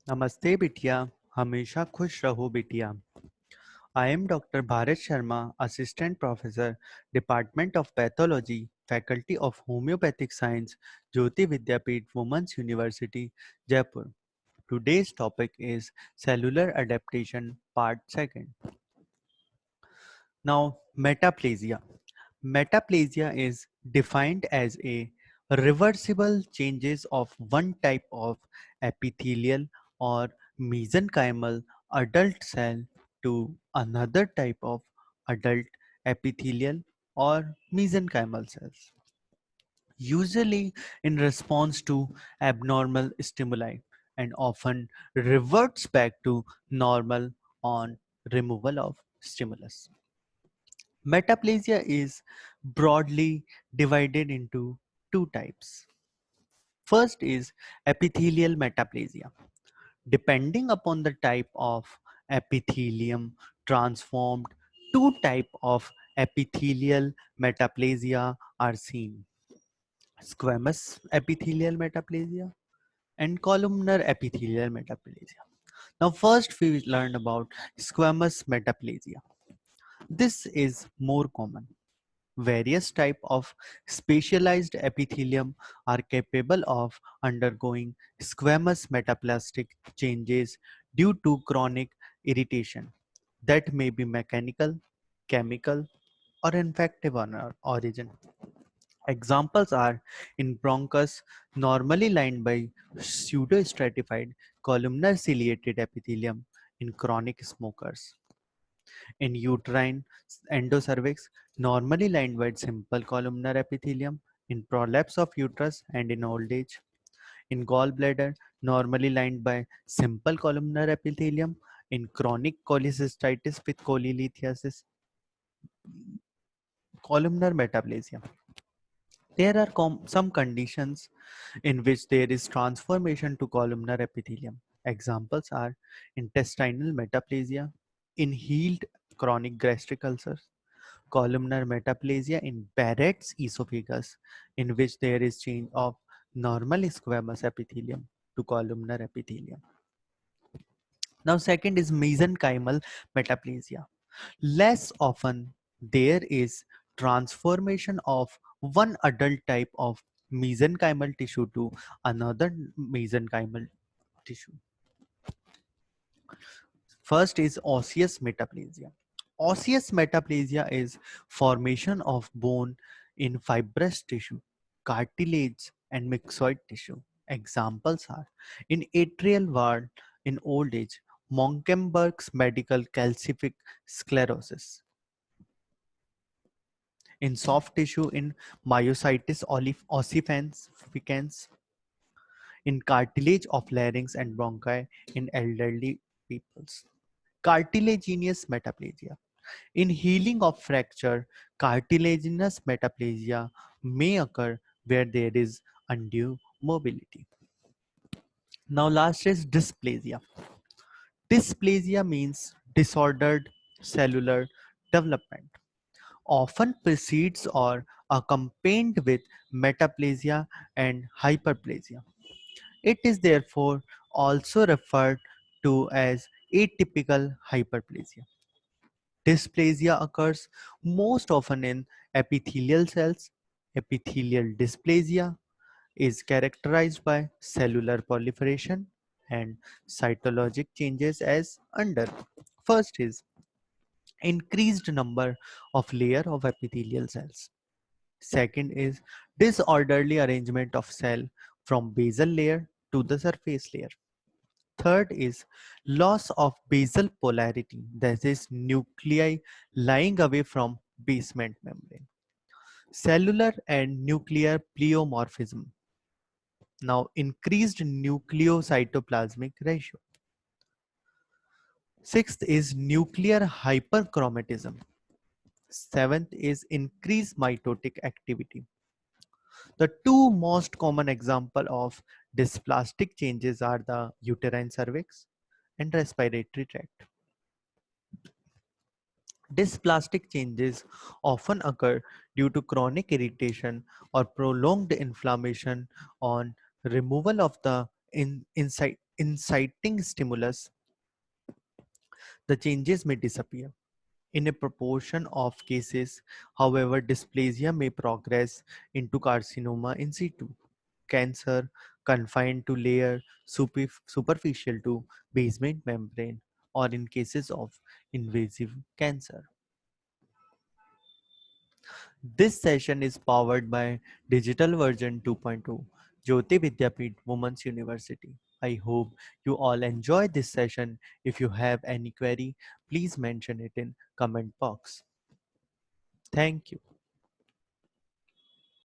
नमस्ते बिटिया, हमेशा खुश रहो बिटिया। I am Dr. Bharat Sharma, Assistant Professor, Department of Pathology, Faculty of Homeopathic Science, Jyoti Vidyapeeth Women's University, Jaipur. Today's topic is cellular adaptation, part 2nd. Now, metaplasia. Metaplasia is defined as a reversible changes of one type of epithelial or mesenchymal adult cell to another type of adult epithelial or mesenchymal cells, usually in response to abnormal stimuli and often reverts back to normal on removal of stimulus. Metaplasia is broadly divided into two types. First is epithelial metaplasia. Depending upon the type of epithelium transformed, two type of epithelial metaplasia are seen: squamous epithelial metaplasia and columnar epithelial metaplasia. Now first we learn about squamous metaplasia. This is more common. Various types of specialized epithelium are capable of undergoing squamous metaplastic changes due to chronic irritation that may be mechanical, chemical, or infective on origin. Examples are in bronchus, normally lined by pseudostratified columnar ciliated epithelium in chronic smokers; in uterine endocervix, normally lined by simple columnar epithelium in prolapse of uterus and in old age; in gallbladder, normally lined by simple columnar epithelium in chronic cholecystitis with cholelithiasis; columnar metaplasia. There are some conditions in which there is transformation to columnar epithelium. Examples are intestinal metaplasia, inhaled chronic gastric ulcers, columnar metaplasia in Barrett's esophagus, in which there is change of normal squamous epithelium to columnar epithelium. Now, second is mesenchymal metaplasia. Less often, there is transformation of one adult type of mesenchymal tissue to another mesenchymal tissue. First is osseous metaplasia. Osseous metaplasia is formation of bone in fibrous tissue, cartilage, and myxoid tissue. Examples are in atrial wall in old age, Monkenberg's medical calcific sclerosis; in soft tissue in myositis ossificans; in cartilage of larynx and bronchi in elderly peoples. Cartilaginous metaplasia. In healing of fracture, cartilaginous metaplasia may occur where there is undue mobility. Now last is dysplasia. Dysplasia means disordered cellular development, often precedes or accompanied with metaplasia and hyperplasia. It is therefore also referred to as atypical hyperplasia. Dysplasia occurs most often in epithelial cells. Epithelial dysplasia is characterized by cellular proliferation and cytologic changes as under. First is increased number of layer of epithelial cells. Second is disorderly arrangement of cell from basal layer to the surface layer. Third is loss of basal polarity, that is nuclei lying away from basement membrane. Cellular and nuclear pleomorphism. Now increased nucleocytoplasmic ratio. Sixth is nuclear hyperchromatism. Seventh is increased mitotic activity. The two most common example of dysplastic changes are the uterine cervix and respiratory tract. Dysplastic changes often occur due to chronic irritation or prolonged inflammation on removal of the inciting stimulus, the changes may disappear. In a proportion of cases, however, dysplasia may progress into carcinoma in situ, cancer confined to layer superficial to basement membrane, or in cases of invasive cancer. This session is powered by Digital Version 2.0, Jyoti Vidyapeeth Women's University. I hope you all enjoy this session. If you have any query, please mention it in comment box. Thank you.